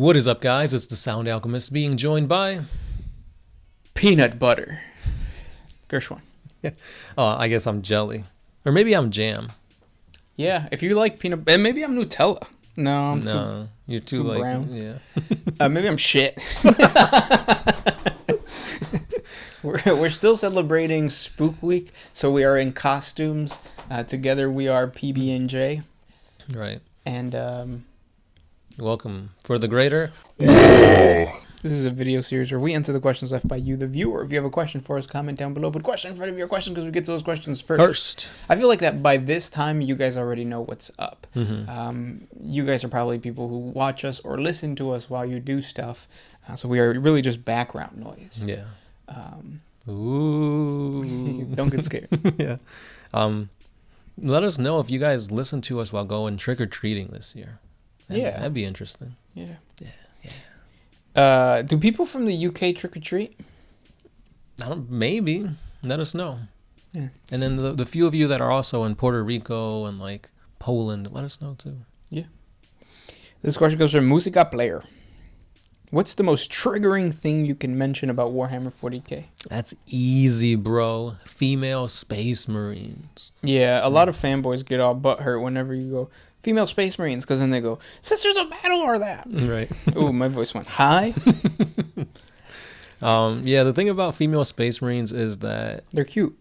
What is up, guys? It's the Sound Alchemist being joined by... Peanut butter. Gershwin. Oh, I guess I'm jelly. Or maybe I'm jam. Yeah, if you like peanut... And maybe I'm Nutella. No, You're too like... brown. Yeah. Maybe I'm shit. We're still celebrating Spook Week, so we are in costumes. Together we are PB&J. Right. And... Welcome for the greater... This is a video series where we answer the questions left by you, the viewer. If you have a question for us, comment down below. Put question in front of your question because we get to those questions first. I feel like that by this time, you guys already know what's up. Mm-hmm. You guys are probably people who watch us or listen to us while you do stuff. So we are really just background noise. Yeah. Ooh. Don't get scared. Yeah. Let us know if you guys listen to us while going trick-or-treating this year. That'd be interesting. Yeah. Yeah. Do people from the UK trick or treat? Maybe. Let us know. Yeah. And then the few of you that are also in Puerto Rico and like Poland, let us know too. Yeah. This question goes from Musica Player. What's the most triggering thing you can mention about Warhammer 40K? That's easy, bro. Female Space Marines. Yeah, a lot of fanboys get all butthurt whenever you go, female Space Marines, because then they go, Sisters of Battle are that. Right. Ooh, my voice went high. Yeah, the thing about female Space Marines is that... They're cute.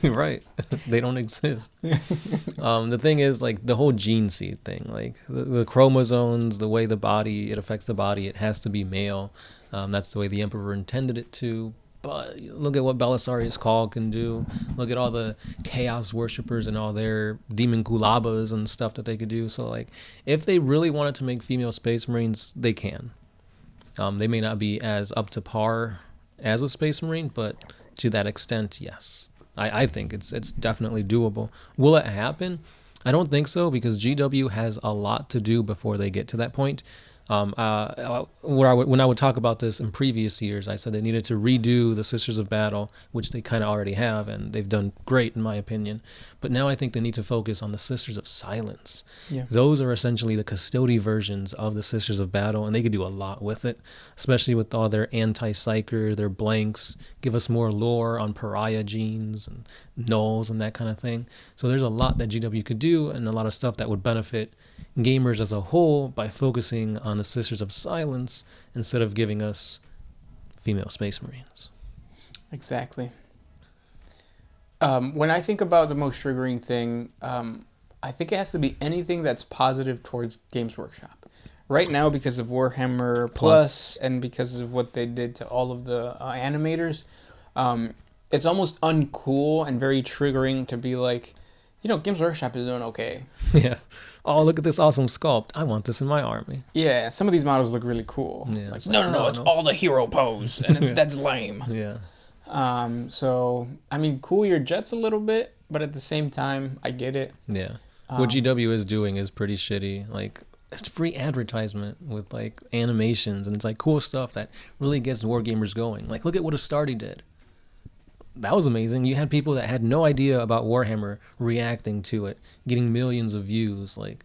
Right. They don't exist. The thing is, like, the whole gene seed thing, like, the chromosomes, the way it affects the body, it has to be male. That's the way the Emperor intended it to. But look at what Belisarius Cawl can do. Look at all the Chaos Worshippers and all their Demon Kulabas and stuff that they could do. So, like, if they really wanted to make female Space Marines, they can. They may not be as up to par as a Space Marine, but to that extent, yes. I think it's definitely doable. Will it happen? I don't think so, because GW has a lot to do before they get to that point. When I would talk about this in previous years, I said they needed to redo the Sisters of Battle, which they kind of already have, and they've done great in my opinion. But now I think they need to focus on the Sisters of Silence. Yeah. Those are essentially the custody versions of the Sisters of Battle, and they could do a lot with it, especially with all their anti-psyker, their blanks, give us more lore on pariah genes and nulls and that kind of thing. So there's a lot that GW could do, and a lot of stuff that would benefit gamers as a whole by focusing on the Sisters of Silence instead of giving us female Space Marines. Exactly. When I think about the most triggering thing, I think it has to be anything that's positive towards Games Workshop. Right now, because of Warhammer Plus and because of what they did to all of the animators, it's almost uncool and very triggering to be like, Games Workshop is doing okay. Yeah. Oh, look at this awesome sculpt. I want this in my army. Yeah, some of these models look really cool. Yeah, like, no, it's all the hero pose, and that's lame. Yeah. So, I mean, cool your jets a little bit, but at the same time, I get it. Yeah. What GW is doing is pretty shitty. Like, it's free advertisement with, like, animations, and it's, like, cool stuff that really gets wargamers going. Like, look at what Astartes did. That was amazing. You had people that had no idea about Warhammer reacting to it, getting millions of views, like,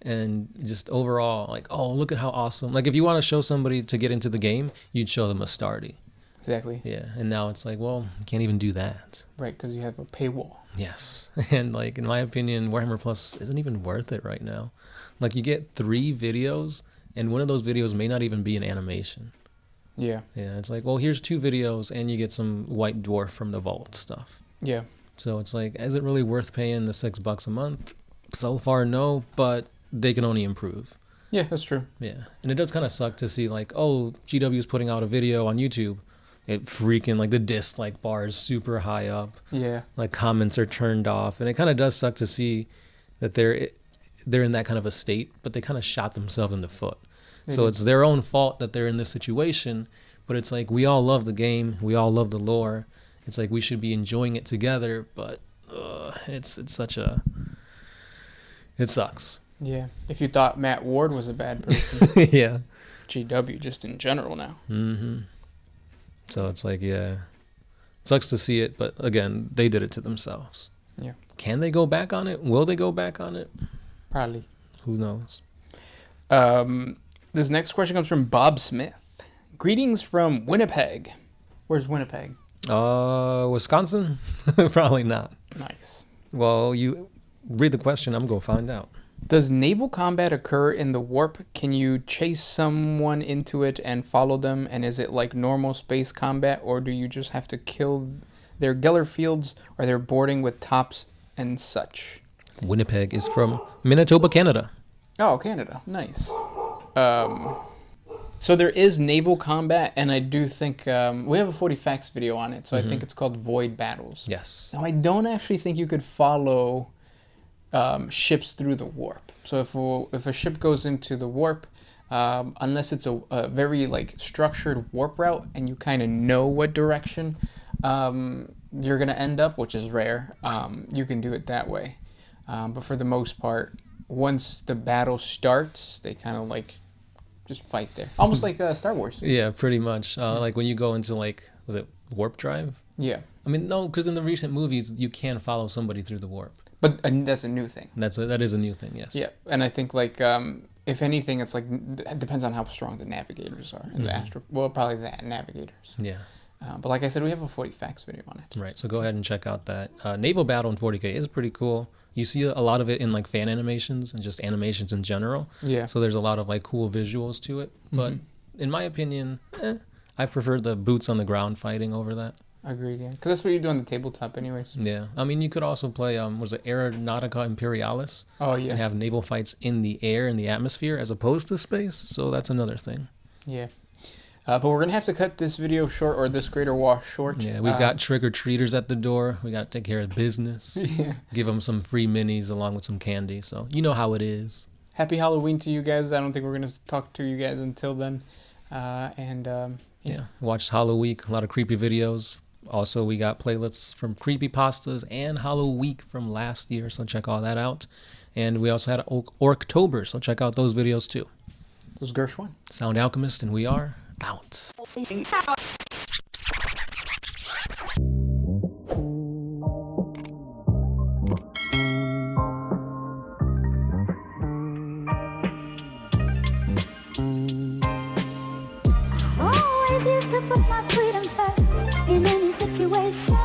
and just overall, like, oh, look at how awesome. Like, if you want to show somebody to get into the game, you'd show them Astartes. Exactly. Yeah, and now it's like, well, you can't even do that. Right, because you have a paywall. Yes, and, like, in my opinion, Warhammer Plus isn't even worth it right now. Like, you get 3 videos, and one of those videos may not even be an animation. Yeah. Yeah, it's like, well, here's 2 videos, and you get some White Dwarf from the Vault stuff. Yeah. So it's like, is it really worth paying the $6 a month? So far, no, but they can only improve. Yeah, that's true. Yeah, and it does kind of suck to see, like, oh, GW is putting out a video on YouTube. It freaking, like, the dislike bar is super high up. Yeah. Like, comments are turned off, and it kind of does suck to see that they're in that kind of a state, but they kind of shot themselves in the foot. So it's their own fault that they're in this situation, but it's like, we all love the game, we all love the lore. It's like, we should be enjoying it together, but it's such a... It sucks. Yeah. If you thought Matt Ward was a bad person. Yeah. GW just in general now. Mm-hmm. So it's like, yeah. It sucks to see it, but again, they did it to themselves. Yeah. Can they go back on it? Will they go back on it? Probably. Who knows? This next question comes from Bob Smith. Greetings from Winnipeg. Where's Winnipeg? Wisconsin? Probably not. Nice. Well, you read the question. I'm going to find out. Does naval combat occur in the warp? Can you chase someone into it and follow them? And is it like normal space combat, or do you just have to kill their Geller fields, or they're boarding with tops and such? Winnipeg is from Manitoba, Canada. Oh, Canada. Nice. So there is naval combat, and I do think we have a 40 Facts video on it, so I think it's called Void Battles. Yes. Now, I don't actually think you could follow ships through the warp. So if a ship goes into the warp, unless it's a very like structured warp route and you kind of know what direction you're gonna end up, which is rare, you can do it that way. But for the most part, once the battle starts, they kind of like just fight there, almost like Star Wars. Yeah, pretty much. Like when you go into like, was it warp drive? Yeah. I mean, no, because in the recent movies, you can follow somebody through the warp. But that's a new thing. That is a new thing, yes. Yeah, and I think like if anything, it's like it depends on how strong the navigators are and the probably the navigators. Yeah. But like I said, we have a 40 Facts video on it. Right. So go ahead and check out that. Naval Battle in 40K is pretty cool. You see a lot of it in like fan animations and just animations in general. Yeah. So there's a lot of like cool visuals to it. But in my opinion, I prefer the boots on the ground fighting over that. Agreed, yeah. Because that's what you do on the tabletop anyways. Yeah. I mean, you could also play, was it Aeronautica Imperialis? Oh, yeah. And have naval fights in the air, in the atmosphere, as opposed to space. So that's another thing. Yeah. But we're going to have to cut this video short, or this Greater Wash short. Yeah, we've got trick-or-treaters at the door. We got to take care of business. Yeah. Give them some free minis along with some candy. So you know how it is. Happy Halloween to you guys. I don't think we're going to talk to you guys until then. Yeah, watched Hollow Week, a lot of creepy videos. Also, we got playlists from Creepypastas and Hollow Week from last year, so check all that out. And we also had Orktober, so check out those videos too. This was Gershwin. Sound Alchemist, and we are out. Always used to put my freedom first in any situation.